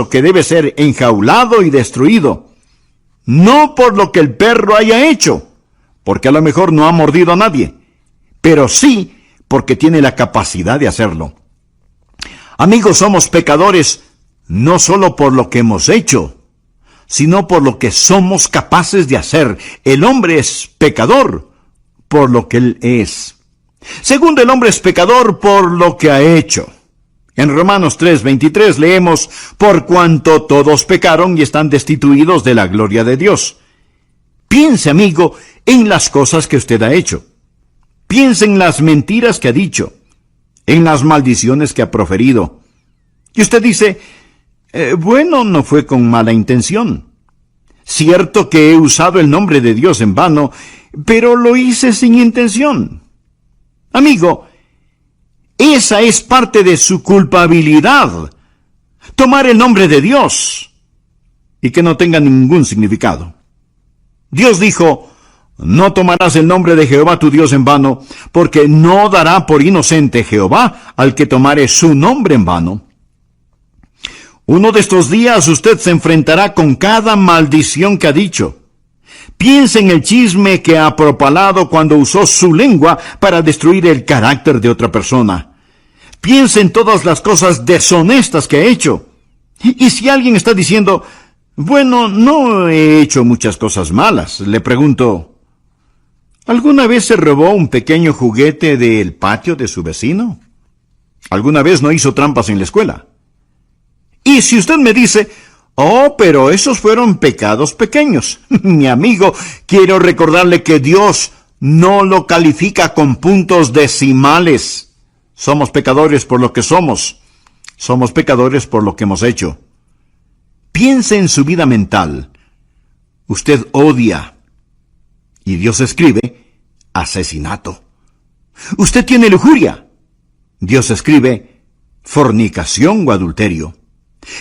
que debe ser enjaulado y destruido, no por lo que el perro haya hecho, porque a lo mejor no ha mordido a nadie, pero sí porque tiene la capacidad de hacerlo. Amigos, somos pecadores no solo por lo que hemos hecho, sino por lo que somos capaces de hacer. El hombre es pecador por lo que él es. Segundo, el hombre es pecador por lo que ha hecho. En Romanos 3:23 leemos: por cuanto todos pecaron y están destituidos de la gloria de Dios. Piense, amigo, en las cosas que usted ha hecho. Piense en las mentiras que ha dicho, en las maldiciones que ha proferido. Y usted dice: bueno, no fue con mala intención. Cierto que he usado el nombre de Dios en vano, pero lo hice sin intención. Amigo, esa es parte de su culpabilidad, tomar el nombre de Dios y que no tenga ningún significado. Dios dijo: no tomarás el nombre de Jehová tu Dios en vano, porque no dará por inocente Jehová al que tomare su nombre en vano. Uno de estos días usted se enfrentará con cada maldición que ha dicho. Piense en el chisme que ha propalado cuando usó su lengua para destruir el carácter de otra persona. Piense en todas las cosas deshonestas que ha hecho. Y si alguien está diciendo: bueno, no he hecho muchas cosas malas, le pregunto: ¿alguna vez se robó un pequeño juguete del patio de su vecino? ¿Alguna vez no hizo trampas en la escuela? Y si usted me dice: oh, pero esos fueron pecados pequeños, mi amigo, quiero recordarle que Dios no lo califica con puntos decimales. Somos pecadores por lo que somos. Somos pecadores por lo que hemos hecho. Piense en su vida mental. Usted odia. Y Dios escribe: asesinato. Usted tiene lujuria. Dios escribe: fornicación o adulterio.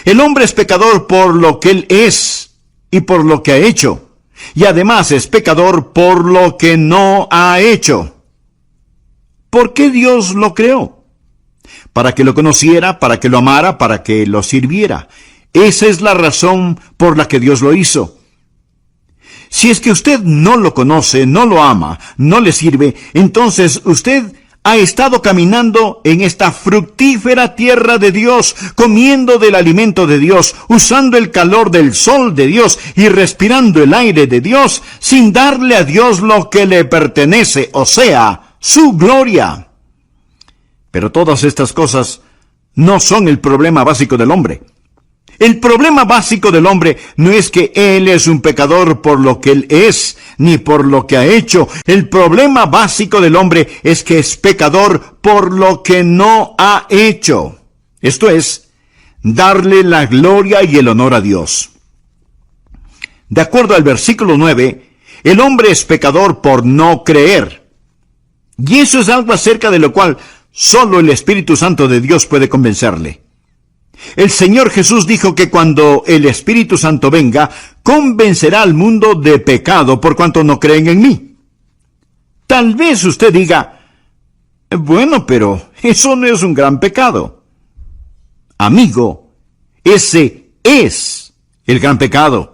El hombre es pecador por lo que él es y por lo que ha hecho. Y además es pecador por lo que no ha hecho. ¿Por qué Dios lo creó? Para que lo conociera, para que lo amara, para que lo sirviera. Esa es la razón por la que Dios lo hizo. Si es que usted no lo conoce, no lo ama, no le sirve, entonces usted ha estado caminando en esta fructífera tierra de Dios, comiendo del alimento de Dios, usando el calor del sol de Dios y respirando el aire de Dios, sin darle a Dios lo que le pertenece, o sea, su gloria. Pero todas estas cosas no son el problema básico del hombre. El problema básico del hombre no es que él es un pecador por lo que él es, ni por lo que ha hecho. El problema básico del hombre es que es pecador por lo que no ha hecho. Esto es, darle la gloria y el honor a Dios. De acuerdo al versículo 9, el hombre es pecador por no creer. Y eso es algo acerca de lo cual solo el Espíritu Santo de Dios puede convencerle. El Señor Jesús dijo que cuando el Espíritu Santo venga, convencerá al mundo de pecado por cuanto no creen en mí. Tal vez usted diga: bueno, pero eso no es un gran pecado. Amigo, ese es el gran pecado.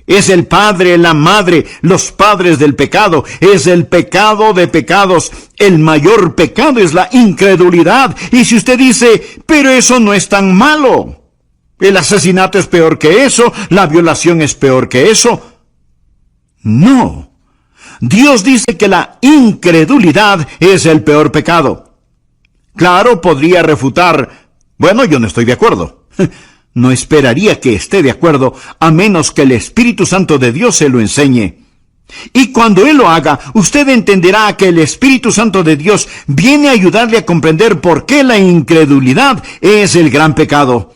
Es el padre, la madre, los padres del pecado. Es el pecado de pecados. El mayor pecado es la incredulidad. Y si usted dice: pero eso no es tan malo, el asesinato es peor que eso, la violación es peor que eso. No. Dios dice que la incredulidad es el peor pecado. Claro, podría refutar: bueno, yo no estoy de acuerdo. No esperaría que esté de acuerdo, a menos que el Espíritu Santo de Dios se lo enseñe. Y cuando Él lo haga, usted entenderá que el Espíritu Santo de Dios viene a ayudarle a comprender por qué la incredulidad es el gran pecado.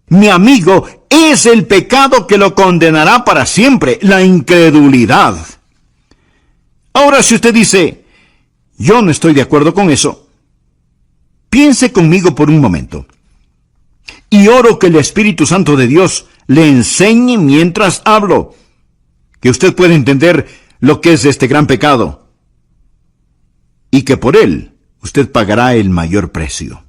Mi amigo, es el pecado que lo condenará para siempre, la incredulidad. Ahora, si usted dice: yo no estoy de acuerdo con eso, piense conmigo por un momento. Y oro que el Espíritu Santo de Dios le enseñe mientras hablo, que usted pueda entender lo que es este gran pecado, y que por él usted pagará el mayor precio.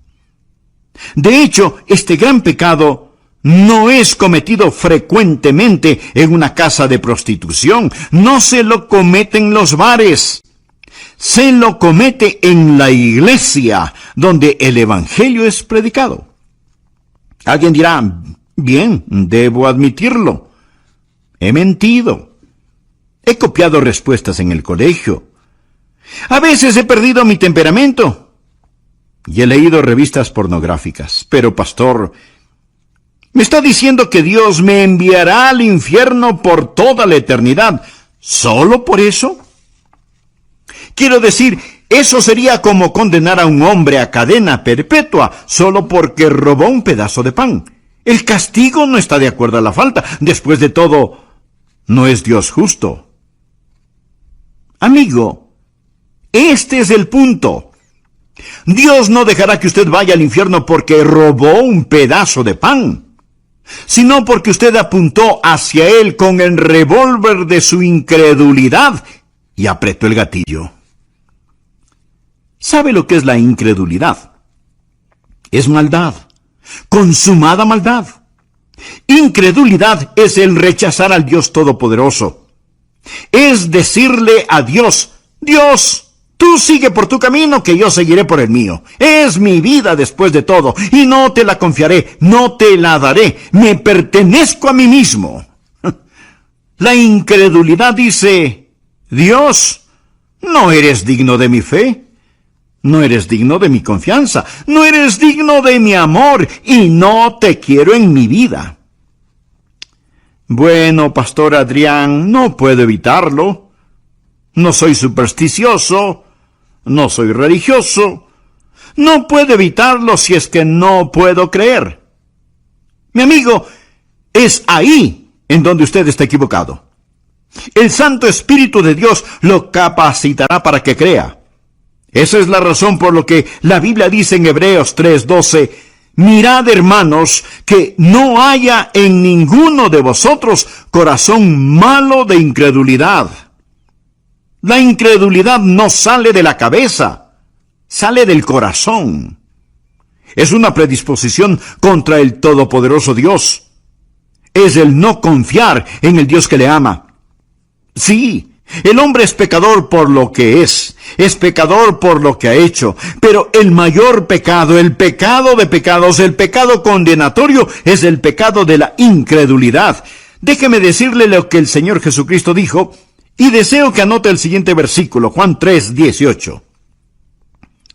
De hecho, este gran pecado no es cometido frecuentemente en una casa de prostitución, no se lo comete en los bares, se lo comete en la iglesia, donde el evangelio es predicado. Alguien dirá, bien, debo admitirlo, he mentido, he copiado respuestas en el colegio, a veces he perdido mi temperamento y he leído revistas pornográficas. Pero, pastor, ¿me está diciendo que Dios me enviará al infierno por toda la eternidad solo por eso? Quiero decir, eso sería como condenar a un hombre a cadena perpetua solo porque robó un pedazo de pan. El castigo no está de acuerdo a la falta. Después de todo, no es Dios justo. Amigo, este es el punto. Dios no dejará que usted vaya al infierno porque robó un pedazo de pan, sino porque usted apuntó hacia Él con el revólver de su incredulidad y apretó el gatillo. ¿Sabe lo que es la incredulidad? Es maldad, consumada maldad. Incredulidad es el rechazar al Dios Todopoderoso. Es decirle a Dios, Dios, tú sigue por tu camino, que yo seguiré por el mío. Es mi vida después de todo, y no te la confiaré, no te la daré, me pertenezco a mí mismo. La incredulidad dice, Dios, no eres digno de mi fe, no eres digno de mi confianza, no eres digno de mi amor, y no te quiero en mi vida. Bueno, Pastor Adrián, no puedo evitarlo. No soy supersticioso, no soy religioso. No puedo evitarlo si es que no puedo creer. Mi amigo, es ahí en donde usted está equivocado. El Santo Espíritu de Dios lo capacitará para que crea. Esa es la razón por lo que la Biblia dice en Hebreos 3:12, mirad, hermanos, que no haya en ninguno de vosotros corazón malo de incredulidad. La incredulidad no sale de la cabeza, sale del corazón. Es una predisposición contra el todopoderoso Dios. Es el no confiar en el Dios que le ama. Sí, el hombre es pecador por lo que es pecador por lo que ha hecho, pero el mayor pecado, el pecado de pecados, el pecado condenatorio, es el pecado de la incredulidad. Déjeme decirle lo que el Señor Jesucristo dijo, y deseo que anote el siguiente versículo, Juan 3:18.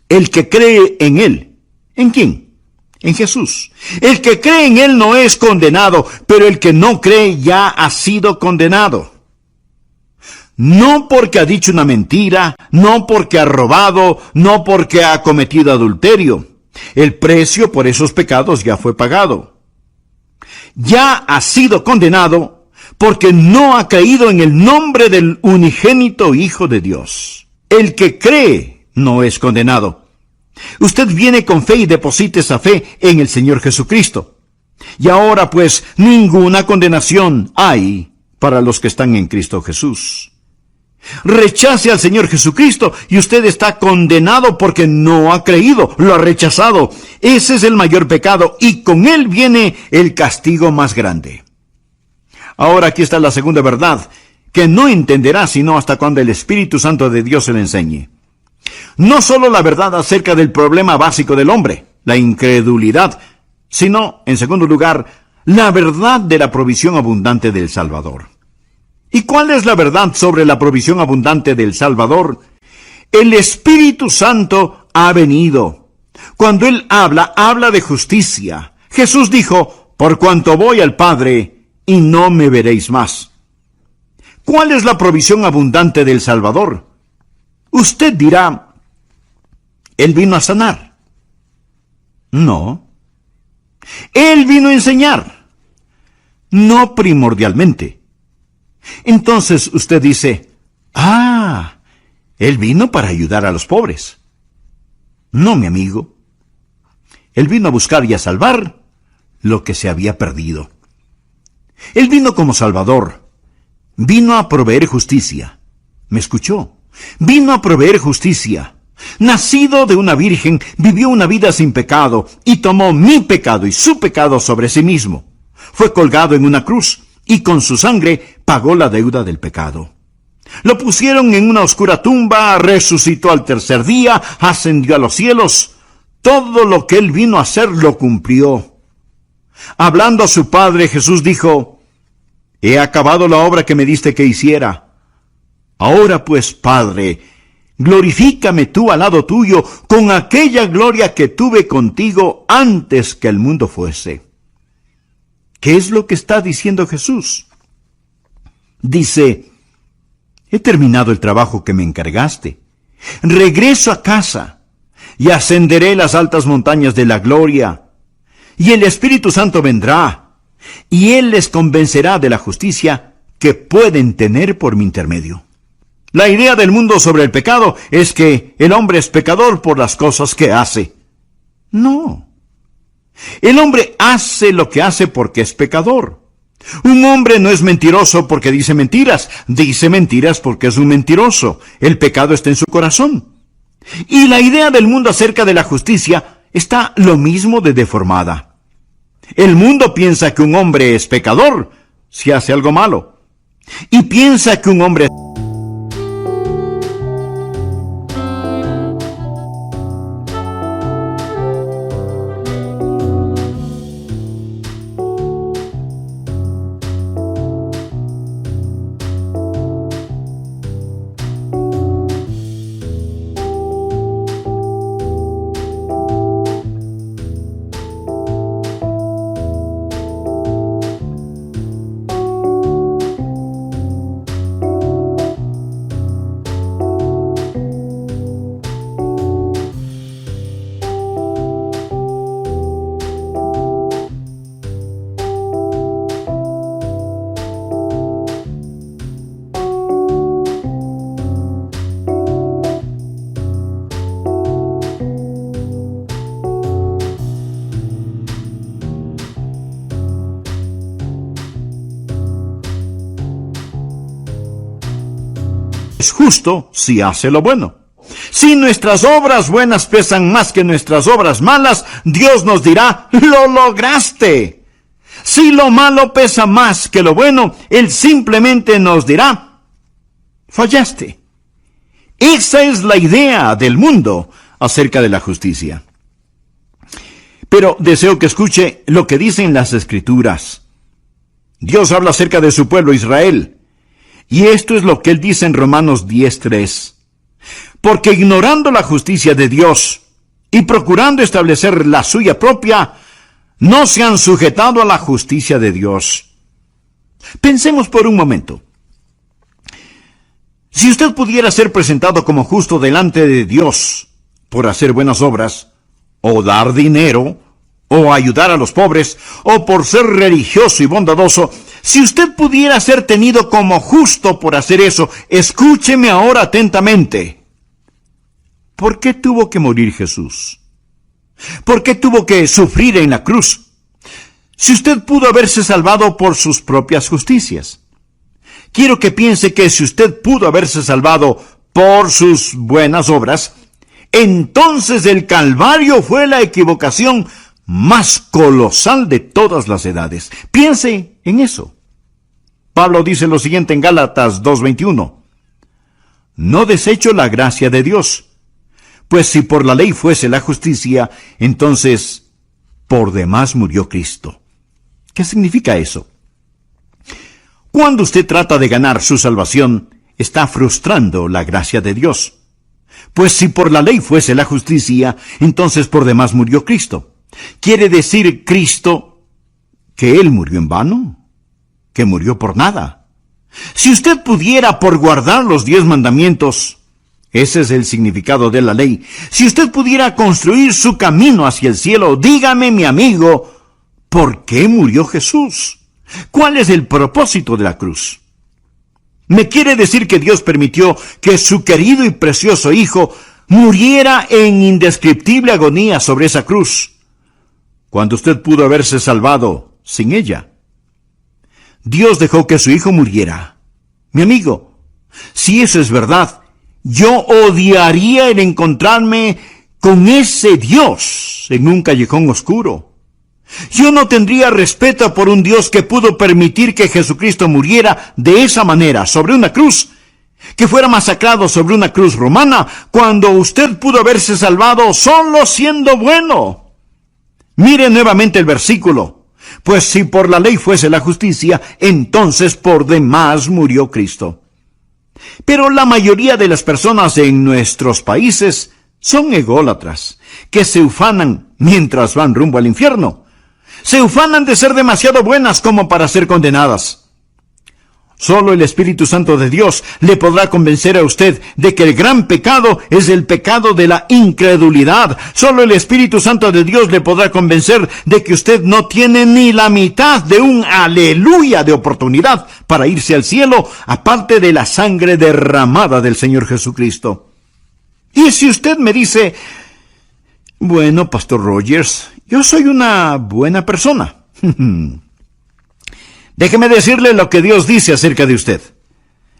El que cree en Él, ¿en quién? En Jesús. El que cree en Él no es condenado, pero el que no cree ya ha sido condenado. No porque ha dicho una mentira, no porque ha robado, no porque ha cometido adulterio. El precio por esos pecados ya fue pagado. Ya ha sido condenado porque no ha creído en el nombre del unigénito Hijo de Dios. El que cree no es condenado. Usted viene con fe y deposita esa fe en el Señor Jesucristo. Y ahora pues ninguna condenación hay para los que están en Cristo Jesús. Rechace al Señor Jesucristo y usted está condenado porque no ha creído, lo ha rechazado. Ese es el mayor pecado y con él viene el castigo más grande. Ahora aquí está la segunda verdad, que no entenderá sino hasta cuando el Espíritu Santo de Dios se le enseñe. No solo la verdad acerca del problema básico del hombre, la incredulidad, sino, en segundo lugar, la verdad de la provisión abundante del Salvador. ¿Y cuál es la verdad sobre la provisión abundante del Salvador? El Espíritu Santo ha venido. Cuando Él habla de justicia. Jesús dijo, por cuanto voy al Padre, y no me veréis más. ¿Cuál es la provisión abundante del Salvador? Usted dirá, Él vino a sanar. No. Él vino a enseñar. No primordialmente. Entonces usted dice, Él vino para ayudar a los pobres. No, mi amigo. Él vino a buscar y a salvar lo que se había perdido. Él vino como Salvador. Vino a proveer justicia. ¿Me escuchó? Vino a proveer justicia. Nacido de una virgen, vivió una vida sin pecado y tomó mi pecado y su pecado sobre sí mismo. fue colgado en una cruz y con su sangre pagó la deuda del pecado. Lo pusieron en una oscura tumba, resucitó al tercer día, ascendió a los cielos. Todo lo que él vino a hacer lo cumplió. Hablando a su Padre, Jesús dijo: he acabado la obra que me diste que hiciera. Ahora pues, Padre, glorifícame tú al lado tuyo con aquella gloria que tuve contigo antes que el mundo fuese. ¿Qué es lo que está diciendo Jesús? Dice: he terminado el trabajo que me encargaste. Regreso a casa y ascenderé las altas montañas de la gloria. Y el Espíritu Santo vendrá, y Él les convencerá de la justicia que pueden tener por mi intermedio. La idea del mundo sobre el pecado es que el hombre es pecador por las cosas que hace. No. El hombre hace lo que hace porque es pecador. Un hombre no es mentiroso porque dice mentiras porque es un mentiroso. El pecado está en su corazón. Y la idea del mundo acerca de la justicia está lo mismo de deformada. El mundo piensa que un hombre es pecador si hace algo malo. Y piensa que un hombre es justo si hace lo bueno. Si nuestras obras buenas pesan más que nuestras obras malas, Dios nos dirá: ¡lo lograste! Si lo malo pesa más que lo bueno, Él simplemente nos dirá: fallaste. Esa es la idea del mundo acerca de la justicia. Pero deseo que escuche lo que dicen las Escrituras. Dios habla acerca de su pueblo Israel. Y esto es lo que Él dice en Romanos 10:3. Porque ignorando la justicia de Dios y procurando establecer la suya propia, no se han sujetado a la justicia de Dios. Pensemos por un momento. Si usted pudiera ser presentado como justo delante de Dios por hacer buenas obras, o dar dinero, o ayudar a los pobres, o por ser religioso y bondadoso, si usted pudiera ser tenido como justo por hacer eso, escúcheme ahora atentamente. ¿Por qué tuvo que morir Jesús? ¿Por qué tuvo que sufrir en la cruz? Si usted pudo haberse salvado por sus propias justicias. Quiero que piense que si usted pudo haberse salvado por sus buenas obras, entonces el Calvario fue la equivocación más colosal de todas las edades. Piense en eso. Pablo dice lo siguiente en Gálatas 2:21. No desecho la gracia de Dios, pues si por la ley fuese la justicia, entonces por demás murió Cristo. ¿Qué significa eso? Cuando usted trata de ganar su salvación, está frustrando la gracia de Dios. Pues si por la ley fuese la justicia, entonces por demás murió Cristo. ¿Quiere decir Cristo que Él murió en vano? ¿Que murió por nada? Si usted pudiera por guardar los 10 mandamientos, ese es el significado de la ley, si usted pudiera construir su camino hacia el cielo, dígame, mi amigo, ¿por qué murió Jesús? ¿Cuál es el propósito de la cruz? ¿Me quiere decir que Dios permitió que su querido y precioso Hijo muriera en indescriptible agonía sobre esa cruz, cuando usted pudo haberse salvado sin ella? Dios dejó que su Hijo muriera. Mi amigo, si eso es verdad, yo odiaría el encontrarme con ese Dios en un callejón oscuro. Yo no tendría respeto por un Dios que pudo permitir que Jesucristo muriera de esa manera, sobre una cruz, que fuera masacrado sobre una cruz romana, cuando usted pudo haberse salvado solo siendo bueno. Mire nuevamente el versículo. Pues si por la ley fuese la justicia, entonces por demás murió Cristo. Pero la mayoría de las personas en nuestros países son ególatras, que se ufanan mientras van rumbo al infierno. Se ufanan de ser demasiado buenas como para ser condenadas. Solo el Espíritu Santo de Dios le podrá convencer a usted de que el gran pecado es el pecado de la incredulidad. Solo el Espíritu Santo de Dios le podrá convencer de que usted no tiene ni la mitad de un aleluya de oportunidad para irse al cielo, aparte de la sangre derramada del Señor Jesucristo. Y si usted me dice, bueno, Pastor Rogers, yo soy una buena persona. Déjeme decirle lo que Dios dice acerca de usted.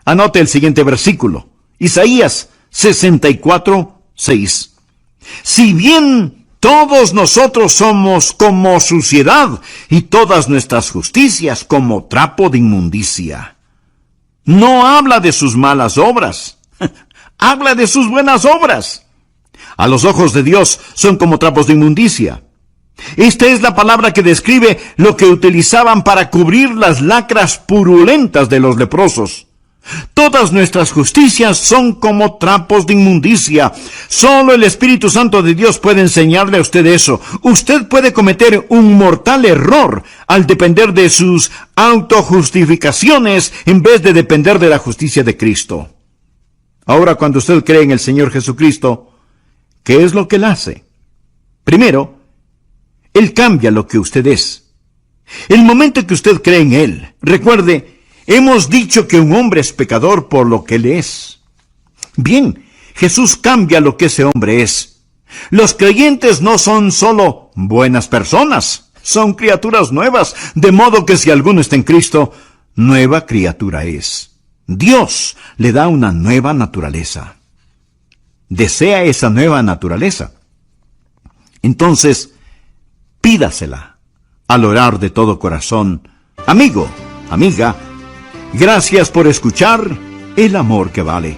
Anote el siguiente versículo. Isaías 64:6. Si bien todos nosotros somos como suciedad y todas nuestras justicias como trapo de inmundicia. No habla de sus malas obras. Habla de sus buenas obras. A los ojos de Dios son como trapos de inmundicia. Esta es la palabra que describe lo que utilizaban para cubrir las lacras purulentas de los leprosos. Todas nuestras justicias son como trapos de inmundicia. Solo el Espíritu Santo de Dios puede enseñarle a usted eso. Usted puede cometer un mortal error al depender de sus autojustificaciones en vez de depender de la justicia de Cristo. Ahora, cuando usted cree en el Señor Jesucristo, ¿qué es lo que Él hace? Primero, Él cambia lo que usted es. El momento que usted cree en Él, recuerde, hemos dicho que un hombre es pecador por lo que Él es. Bien, Jesús cambia lo que ese hombre es. Los creyentes no son solo buenas personas, son criaturas nuevas, de modo que si alguno está en Cristo, nueva criatura es. Dios le da una nueva naturaleza. ¿Desea esa nueva naturaleza? Entonces, pídasela al orar de todo corazón. Amigo, amiga, gracias por escuchar El Amor que Vale.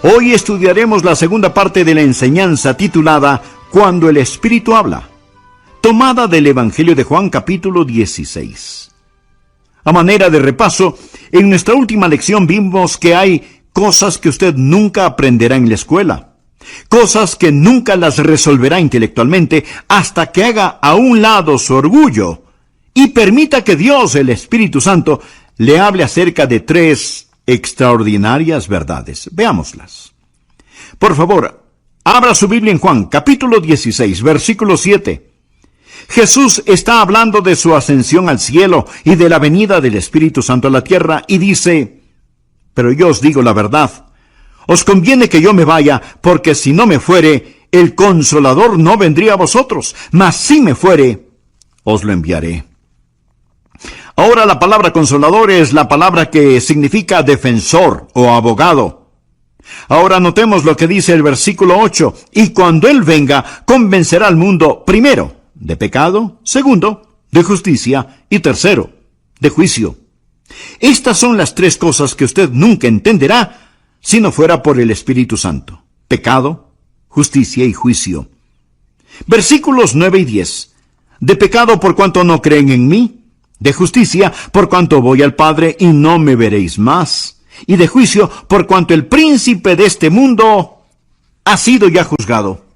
Hoy estudiaremos la segunda parte de la enseñanza titulada Cuando el Espíritu habla, tomada del Evangelio de Juan capítulo 16. A manera de repaso, en nuestra última lección vimos que hay cosas que usted nunca aprenderá en la escuela, cosas que nunca las resolverá intelectualmente hasta que haga a un lado su orgullo y permita que Dios, el Espíritu Santo, le hable acerca de 3 extraordinarias verdades. Veámoslas. Por favor, abra su Biblia en Juan, capítulo 16, versículo 7. Jesús está hablando de su ascensión al cielo y de la venida del Espíritu Santo a la tierra y dice, pero yo os digo la verdad, os conviene que yo me vaya, porque si no me fuere, el Consolador no vendría a vosotros, mas si me fuere, os lo enviaré. Ahora la palabra consolador es la palabra que significa defensor o abogado. Ahora notemos lo que dice el versículo 8, y cuando Él venga, convencerá al mundo, primero, de pecado, segundo, de justicia, y tercero, de juicio. Estas son las 3 cosas que usted nunca entenderá si no fuera por el Espíritu Santo: pecado, justicia y juicio. Versículos 9 y 10. De pecado por cuanto no creen en mí, de justicia por cuanto voy al Padre y no me veréis más, y de juicio por cuanto el príncipe de este mundo ha sido ya juzgado.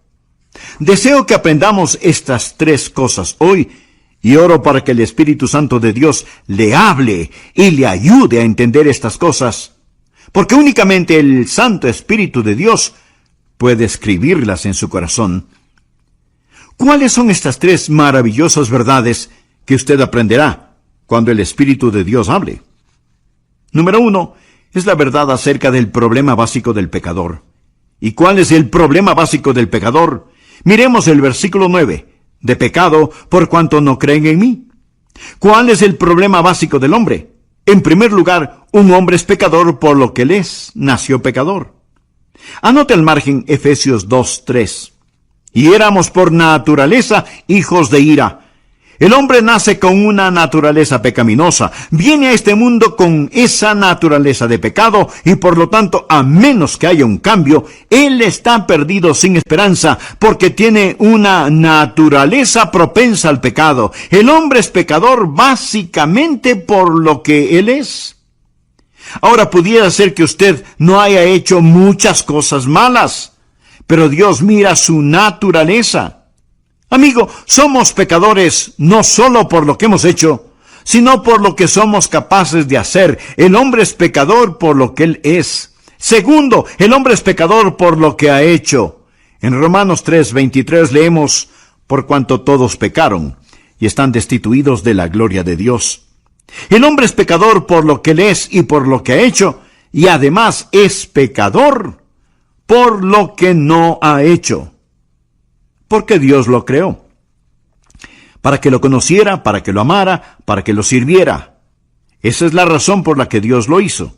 Deseo que aprendamos estas 3 cosas hoy, y oro para que el Espíritu Santo de Dios le hable y le ayude a entender estas cosas, porque únicamente el Santo Espíritu de Dios puede escribirlas en su corazón. ¿Cuáles son estas 3 maravillosas verdades que usted aprenderá cuando el Espíritu de Dios hable? Número 1, es la verdad acerca del problema básico del pecador. ¿Y cuál es el problema básico del pecador? Miremos el versículo 9. De pecado por cuanto no creen en mí. ¿Cuál es el problema básico del hombre? En primer lugar, un hombre es pecador por lo que él es, nació pecador. Anote al margen Efesios 2:3. Y éramos por naturaleza hijos de ira, El hombre nace con una naturaleza pecaminosa, viene a este mundo con esa naturaleza de pecado y por lo tanto, a menos que haya un cambio, él está perdido sin esperanza porque tiene una naturaleza propensa al pecado. El hombre es pecador básicamente por lo que él es. Ahora pudiera ser que usted no haya hecho muchas cosas malas, pero Dios mira su naturaleza. Amigo, somos pecadores no solo por lo que hemos hecho, sino por lo que somos capaces de hacer. El hombre es pecador por lo que él es. Segundo, el hombre es pecador por lo que ha hecho. En Romanos 3:23 leemos, por cuanto todos pecaron y están destituidos de la gloria de Dios. El hombre es pecador por lo que él es y por lo que ha hecho, y además es pecador por lo que no ha hecho. Porque Dios lo creó. Para que lo conociera, para que lo amara, para que lo sirviera. Esa es la razón por la que Dios lo hizo.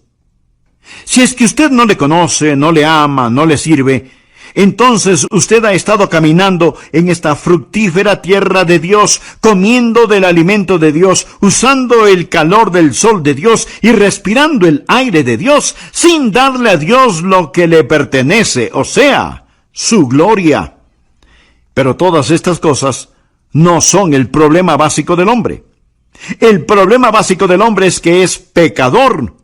Si es que usted no le conoce, no le ama, no le sirve, entonces usted ha estado caminando en esta fructífera tierra de Dios, comiendo del alimento de Dios, usando el calor del sol de Dios y respirando el aire de Dios, sin darle a Dios lo que le pertenece, o sea, su gloria. Pero todas estas cosas no son el problema básico del hombre. El problema básico del hombre es que es pecador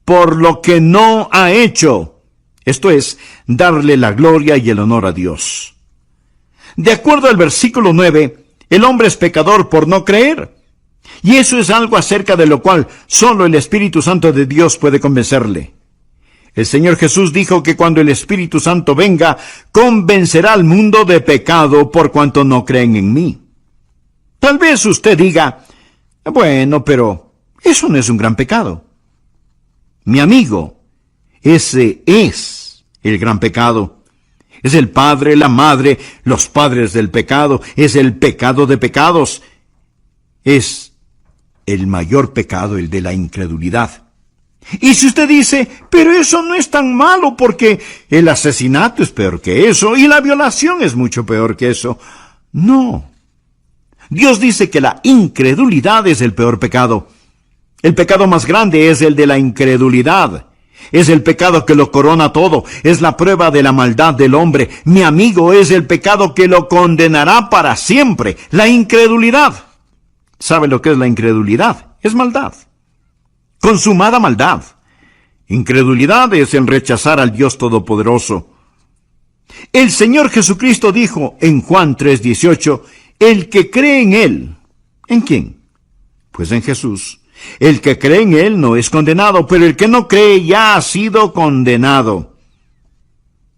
por lo que no ha hecho. Esto es, darle la gloria y el honor a Dios. De acuerdo al versículo 9, el hombre es pecador por no creer. Y eso es algo acerca de lo cual solo el Espíritu Santo de Dios puede convencerle. El Señor Jesús dijo que cuando el Espíritu Santo venga, convencerá al mundo de pecado por cuanto no creen en mí. Tal vez usted diga, bueno, pero eso no es un gran pecado. Mi amigo, ese es el gran pecado. Es el padre, la madre, los padres del pecado. Es el pecado de pecados. Es el mayor pecado, el de la incredulidad. Y si usted dice, pero eso no es tan malo porque el asesinato es peor que eso y la violación es mucho peor que eso. No. Dios dice que la incredulidad es el peor pecado. El pecado más grande es el de la incredulidad. Es el pecado que lo corona todo. Es la prueba de la maldad del hombre. Mi amigo, es el pecado que lo condenará para siempre. La incredulidad. ¿Sabe lo que es la incredulidad? Es maldad. Consumada maldad. Incredulidad es el rechazar al Dios Todopoderoso. El Señor Jesucristo dijo en Juan 3:18, el que cree en Él. ¿En quién? Pues en Jesús. El que cree en Él no es condenado, pero el que no cree ya ha sido condenado.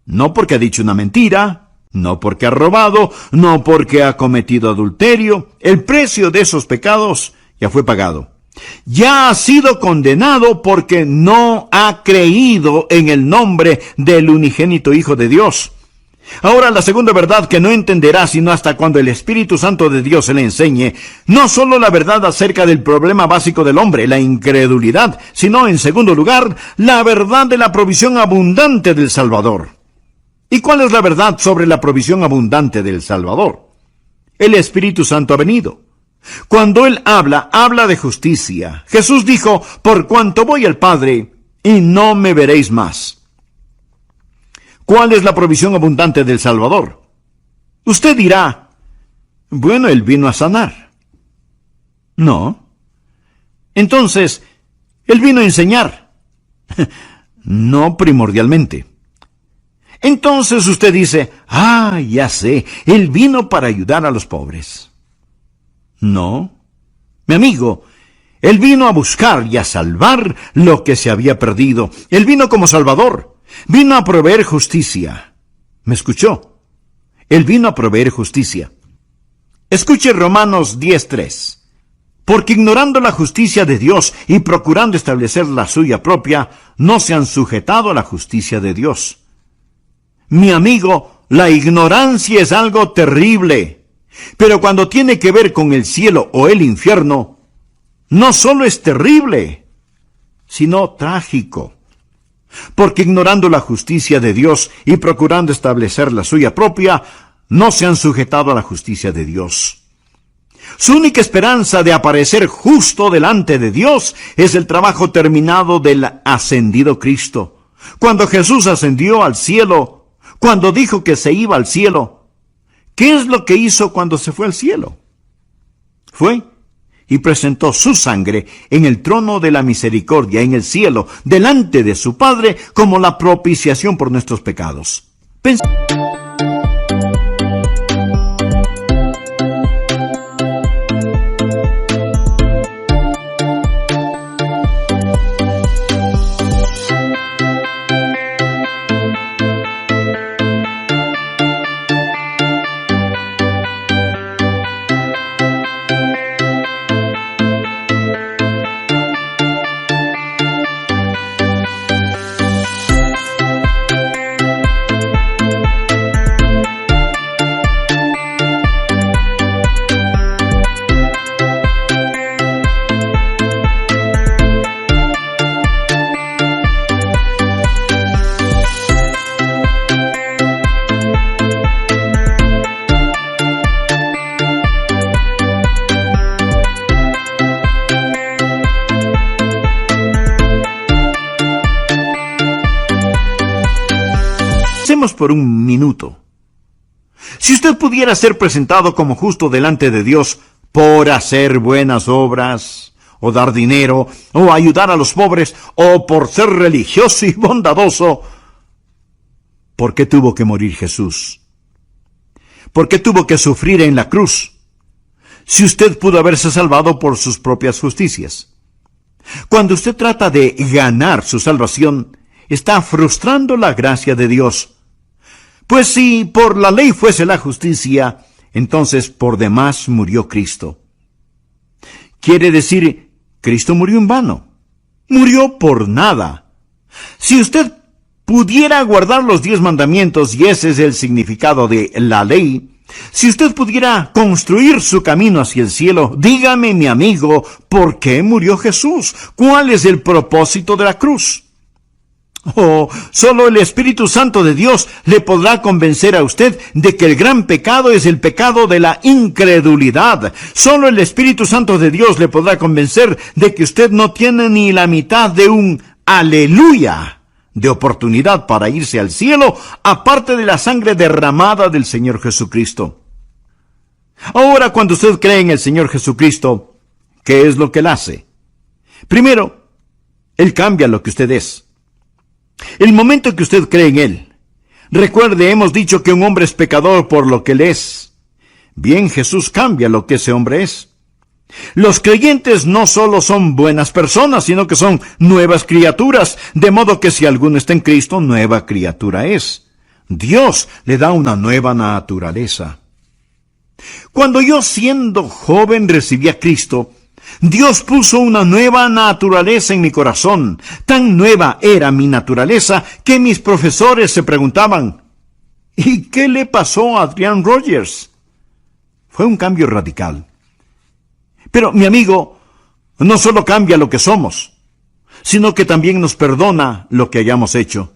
No porque ha dicho una mentira, no porque ha robado, no porque ha cometido adulterio. El precio de esos pecados ya fue pagado. Ya ha sido condenado porque no ha creído en el nombre del unigénito Hijo de Dios. Ahora, la segunda verdad que no entenderá sino hasta cuando el Espíritu Santo de Dios se le enseñe, no solo la verdad acerca del problema básico del hombre, la incredulidad, sino, en segundo lugar, la verdad de la provisión abundante del Salvador. ¿Y cuál es la verdad sobre la provisión abundante del Salvador? El Espíritu Santo ha venido. Cuando Él habla de justicia. Jesús dijo, por cuanto voy al Padre, y no me veréis más. ¿Cuál es la provisión abundante del Salvador? Usted dirá, bueno, Él vino a sanar. No. Entonces, Él vino a enseñar. No primordialmente. Entonces usted dice, ya sé, Él vino para ayudar a los pobres. No. Mi amigo, Él vino a buscar y a salvar lo que se había perdido. Él vino como Salvador. Vino a proveer justicia. ¿Me escuchó? Él vino a proveer justicia. Escuche Romanos 10:3. Porque ignorando la justicia de Dios y procurando establecer la suya propia, no se han sujetado a la justicia de Dios. Mi amigo, la ignorancia es algo terrible. Pero cuando tiene que ver con el cielo o el infierno, no solo es terrible, sino trágico. Porque ignorando la justicia de Dios y procurando establecer la suya propia, no se han sujetado a la justicia de Dios. Su única esperanza de aparecer justo delante de Dios es el trabajo terminado del ascendido Cristo. Cuando Jesús ascendió al cielo, cuando dijo que se iba al cielo, ¿qué es lo que hizo cuando se fue al cielo? Fue y presentó su sangre en el trono de la misericordia en el cielo, delante de su Padre, como la propiciación por nuestros pecados. Por un minuto. Si usted pudiera ser presentado como justo delante de Dios por hacer buenas obras, o dar dinero, o ayudar a los pobres, o por ser religioso y bondadoso, ¿por qué tuvo que morir Jesús? ¿Por qué tuvo que sufrir en la cruz? Si usted pudo haberse salvado por sus propias justicias. Cuando usted trata de ganar su salvación, está frustrando la gracia de Dios. Pues si por la ley fuese la justicia, entonces por demás murió Cristo. Quiere decir, Cristo murió en vano. Murió por nada. Si usted pudiera guardar los 10 mandamientos, y ese es el significado de la ley, si usted pudiera construir su camino hacia el cielo, dígame, mi amigo, ¿por qué murió Jesús? ¿Cuál es el propósito de la cruz? Oh, solo el Espíritu Santo de Dios le podrá convencer a usted de que el gran pecado es el pecado de la incredulidad. Solo el Espíritu Santo de Dios le podrá convencer de que usted no tiene ni la mitad de un aleluya de oportunidad para irse al cielo, aparte de la sangre derramada del Señor Jesucristo. Ahora, cuando usted cree en el Señor Jesucristo, ¿qué es lo que Él hace? Primero, Él cambia lo que usted es. El momento que usted cree en Él, recuerde, hemos dicho que un hombre es pecador por lo que Él es. Bien, Jesús cambia lo que ese hombre es. Los creyentes no solo son buenas personas, sino que son nuevas criaturas, de modo que si alguno está en Cristo, nueva criatura es. Dios le da una nueva naturaleza. Cuando yo, siendo joven, recibí a Cristo, Dios puso una nueva naturaleza en mi corazón. Tan nueva era mi naturaleza que mis profesores se preguntaban, ¿y qué le pasó a Adrian Rogers? Fue un cambio radical. Pero, mi amigo, no solo cambia lo que somos, sino que también nos perdona lo que hayamos hecho.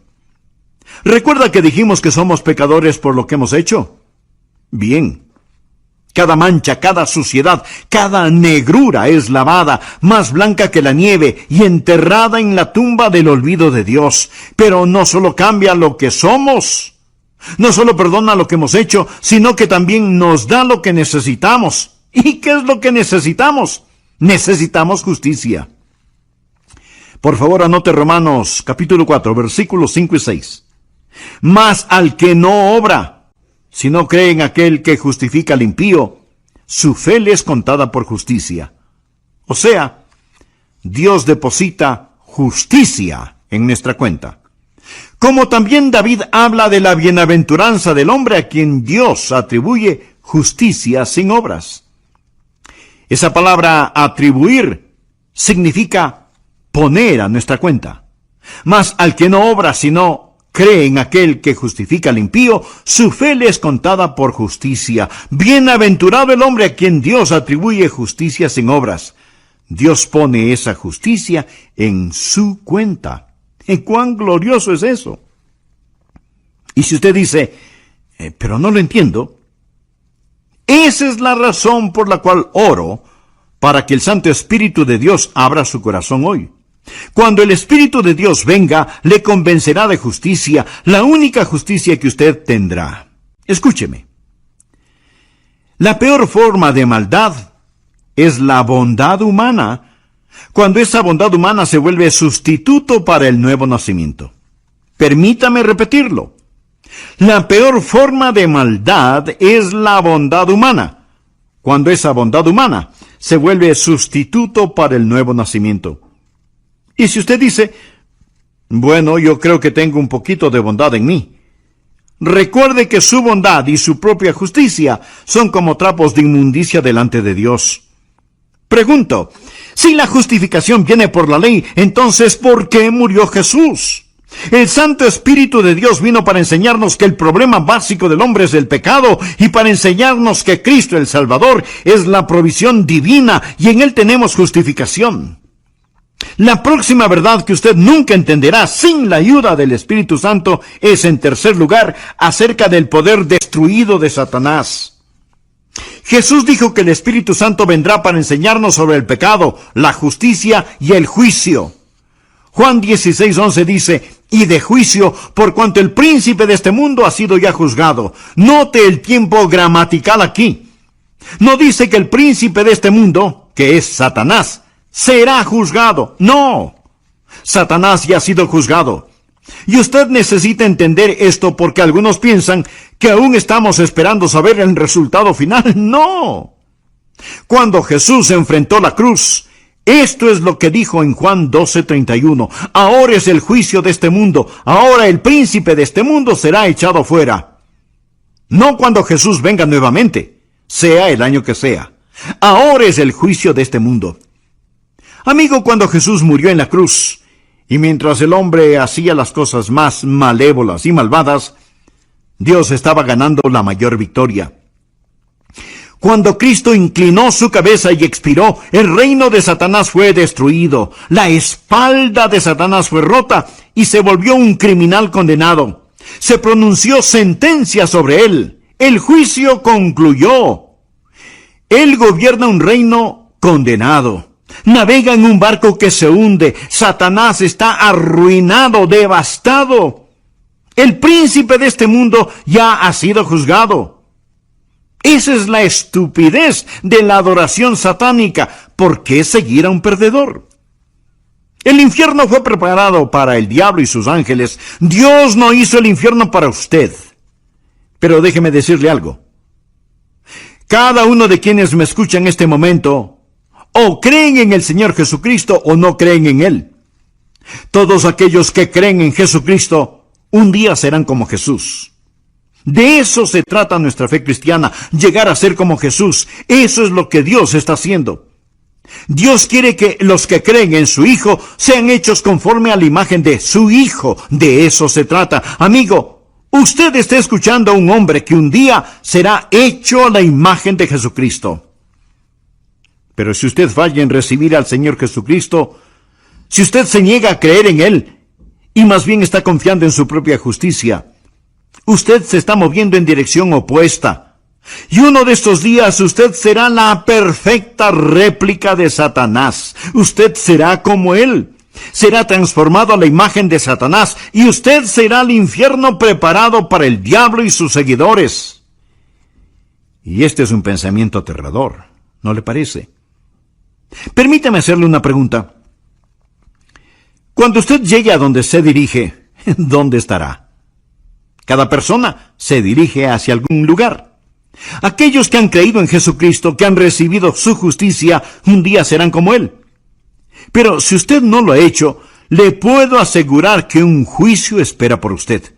¿Recuerda que dijimos que somos pecadores por lo que hemos hecho? Bien. Cada mancha, cada suciedad, cada negrura es lavada, más blanca que la nieve, y enterrada en la tumba del olvido de Dios. Pero no solo cambia lo que somos, no solo perdona lo que hemos hecho, sino que también nos da lo que necesitamos. ¿Y qué es lo que necesitamos? Necesitamos justicia. Por favor, anote Romanos capítulo 4, versículos 5 y 6. Mas al que no obra, si no cree en aquel que justifica al impío, su fe le es contada por justicia. O sea, Dios deposita justicia en nuestra cuenta. Como también David habla de la bienaventuranza del hombre a quien Dios atribuye justicia sin obras. Esa palabra atribuir significa poner a nuestra cuenta. Mas al que no obra, sino cree en aquel que justifica al impío, su fe le es contada por justicia. Bienaventurado el hombre a quien Dios atribuye justicia sin obras. Dios pone esa justicia en su cuenta. ¿Y cuán glorioso es eso? Y si usted dice, pero no lo entiendo, Esa es la razón por la cual oro, para que el Santo Espíritu de Dios abra su corazón hoy. Cuando el Espíritu de Dios venga, le convencerá de justicia, la única justicia que usted tendrá. Escúcheme. La peor forma de maldad es la bondad humana, cuando esa bondad humana se vuelve sustituto para el nuevo nacimiento. Permítame repetirlo. La peor forma de maldad es la bondad humana, cuando esa bondad humana se vuelve sustituto para el nuevo nacimiento. Y si usted dice, bueno, yo creo que tengo un poquito de bondad en mí, recuerde que su bondad y su propia justicia son como trapos de inmundicia delante de Dios. Pregunto, si la justificación viene por la ley, entonces ¿por qué murió Jesús? El Santo Espíritu de Dios vino para enseñarnos que el problema básico del hombre es el pecado y para enseñarnos que Cristo el Salvador es la provisión divina y en Él tenemos justificación. La próxima verdad que usted nunca entenderá sin la ayuda del Espíritu Santo es, en tercer lugar, acerca del poder destruido de Satanás. Jesús dijo que el Espíritu Santo vendrá para enseñarnos sobre el pecado, la justicia y el juicio. Juan 16:11 dice, y de juicio, por cuanto el príncipe de este mundo ha sido ya juzgado. Note el tiempo gramatical aquí. No dice que el príncipe de este mundo, que es Satanás, será juzgado. No. Satanás ya ha sido juzgado. Y usted necesita entender esto porque algunos piensan que aún estamos esperando saber el resultado final. No. Cuando Jesús enfrentó la cruz, esto es lo que dijo en Juan 12:31. Ahora es el juicio de este mundo. Ahora el príncipe de este mundo será echado fuera. No cuando Jesús venga nuevamente, sea el año que sea. Ahora es el juicio de este mundo. Amigo, cuando Jesús murió en la cruz, y mientras el hombre hacía las cosas más malévolas y malvadas, Dios estaba ganando la mayor victoria. Cuando Cristo inclinó su cabeza y expiró, el reino de Satanás fue destruido, la espalda de Satanás fue rota y se volvió un criminal condenado. Se pronunció sentencia sobre él. El juicio concluyó. Él gobierna un reino condenado. Navega en un barco que se hunde. Satanás está arruinado, devastado. El príncipe de este mundo ya ha sido juzgado. Esa es la estupidez de la adoración satánica. ¿Por qué seguir a un perdedor? El infierno fue preparado para el diablo y sus ángeles. Dios no hizo el infierno para usted. Pero déjeme decirle algo. Cada uno de quienes me escuchan en este momento, o creen en el Señor Jesucristo o no creen en Él. Todos aquellos que creen en Jesucristo, un día serán como Jesús. De eso se trata nuestra fe cristiana, llegar a ser como Jesús. Eso es lo que Dios está haciendo. Dios quiere que los que creen en su Hijo sean hechos conforme a la imagen de su Hijo. De eso se trata. Amigo, usted está escuchando a un hombre que un día será hecho a la imagen de Jesucristo. Pero si usted falla en recibir al Señor Jesucristo, si usted se niega a creer en Él, y más bien está confiando en su propia justicia, usted se está moviendo en dirección opuesta. Y uno de estos días usted será la perfecta réplica de Satanás. Usted será como él. Será transformado a la imagen de Satanás y usted será el infierno preparado para el diablo y sus seguidores. Y este es un pensamiento aterrador, ¿no le parece? Permítame hacerle una pregunta. Cuando usted llegue a donde se dirige, ¿dónde estará? Cada persona se dirige hacia algún lugar. Aquellos que han creído en Jesucristo, que han recibido su justicia, un día serán como Él. Pero si usted no lo ha hecho, le puedo asegurar que un juicio espera por usted.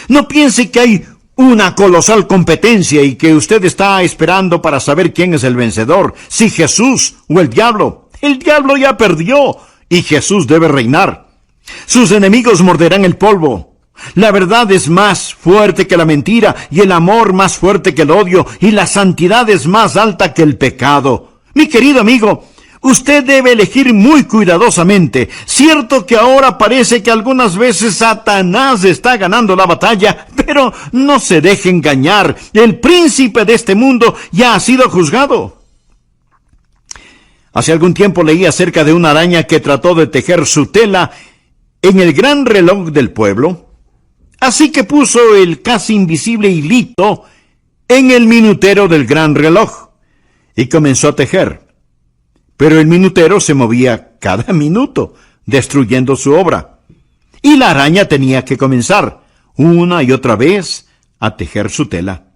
No piense que hay una colosal competencia y que usted está esperando para saber quién es el vencedor, si Jesús o el diablo. El diablo ya perdió y Jesús debe reinar. Sus enemigos morderán el polvo. La verdad es más fuerte que la mentira, y el amor más fuerte que el odio, y la santidad es más alta que el pecado. Mi querido amigo, Usted debe elegir muy cuidadosamente. Cierto que ahora parece que algunas veces Satanás está ganando la batalla, pero no se deje engañar. El príncipe de este mundo ya ha sido juzgado. Hace algún tiempo leí acerca de una araña que trató de tejer su tela en el gran reloj del pueblo. Así que puso el casi invisible hilito en el minutero del gran reloj y comenzó a tejer. Pero el minutero se movía cada minuto, destruyendo su obra. Y la araña tenía que comenzar, una y otra vez, a tejer su tela.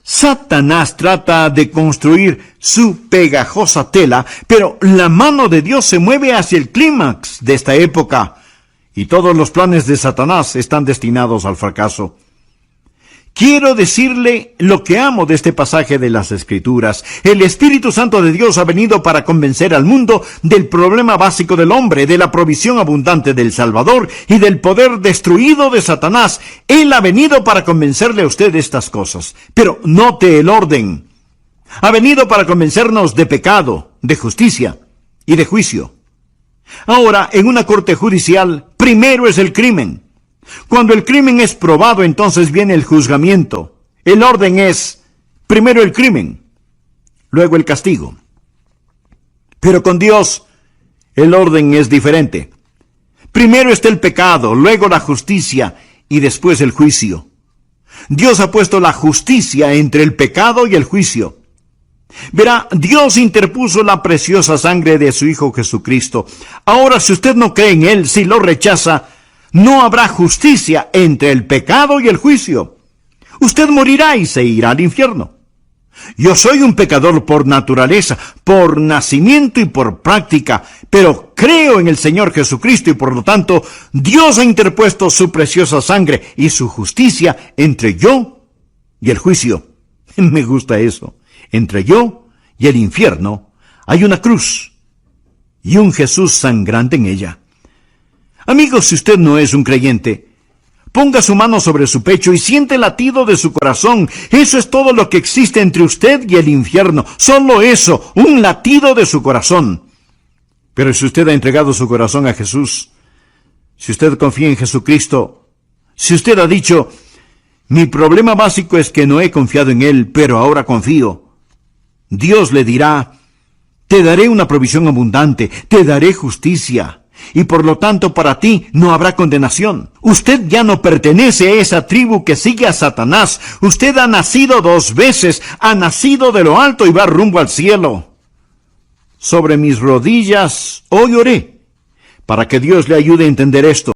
Satanás trata de construir su pegajosa tela, pero la mano de Dios se mueve hacia el clímax de esta época, y todos los planes de Satanás están destinados al fracaso. Quiero decirle lo que amo de este pasaje de las Escrituras. El Espíritu Santo de Dios ha venido para convencer al mundo del problema básico del hombre, de la provisión abundante del Salvador y del poder destruido de Satanás. Él ha venido para convencerle a usted de estas cosas. Pero note el orden. Ha venido para convencernos de pecado, de justicia y de juicio. Ahora, en una corte judicial, primero es el crimen. Cuando el crimen es probado, entonces viene el juzgamiento. El orden es, primero el crimen, luego el castigo. Pero con Dios, el orden es diferente. Primero está el pecado, luego la justicia y después el juicio. Dios ha puesto la justicia entre el pecado y el juicio. Verá, Dios interpuso la preciosa sangre de su Hijo Jesucristo. Ahora, si usted no cree en Él, si lo rechaza, no habrá justicia entre el pecado y el juicio. Usted morirá y se irá al infierno. Yo soy un pecador por naturaleza, por nacimiento y por práctica, pero creo en el Señor Jesucristo y por lo tanto Dios ha interpuesto su preciosa sangre y su justicia entre yo y el juicio. Me gusta eso. Entre yo y el infierno hay una cruz y un Jesús sangrante en ella. Amigos, si usted no es un creyente, ponga su mano sobre su pecho y siente el latido de su corazón. Eso es todo lo que existe entre usted y el infierno. Solo eso, un latido de su corazón. Pero si usted ha entregado su corazón a Jesús, si usted confía en Jesucristo, si usted ha dicho, mi problema básico es que no he confiado en Él, pero ahora confío, Dios le dirá, te daré una provisión abundante, te daré justicia. Y por lo tanto para ti no habrá condenación. Usted ya no pertenece a esa tribu que sigue a Satanás. Usted ha nacido 2 veces, ha nacido de lo alto y va rumbo al cielo. Sobre mis rodillas hoy oré, para que Dios le ayude a entender esto.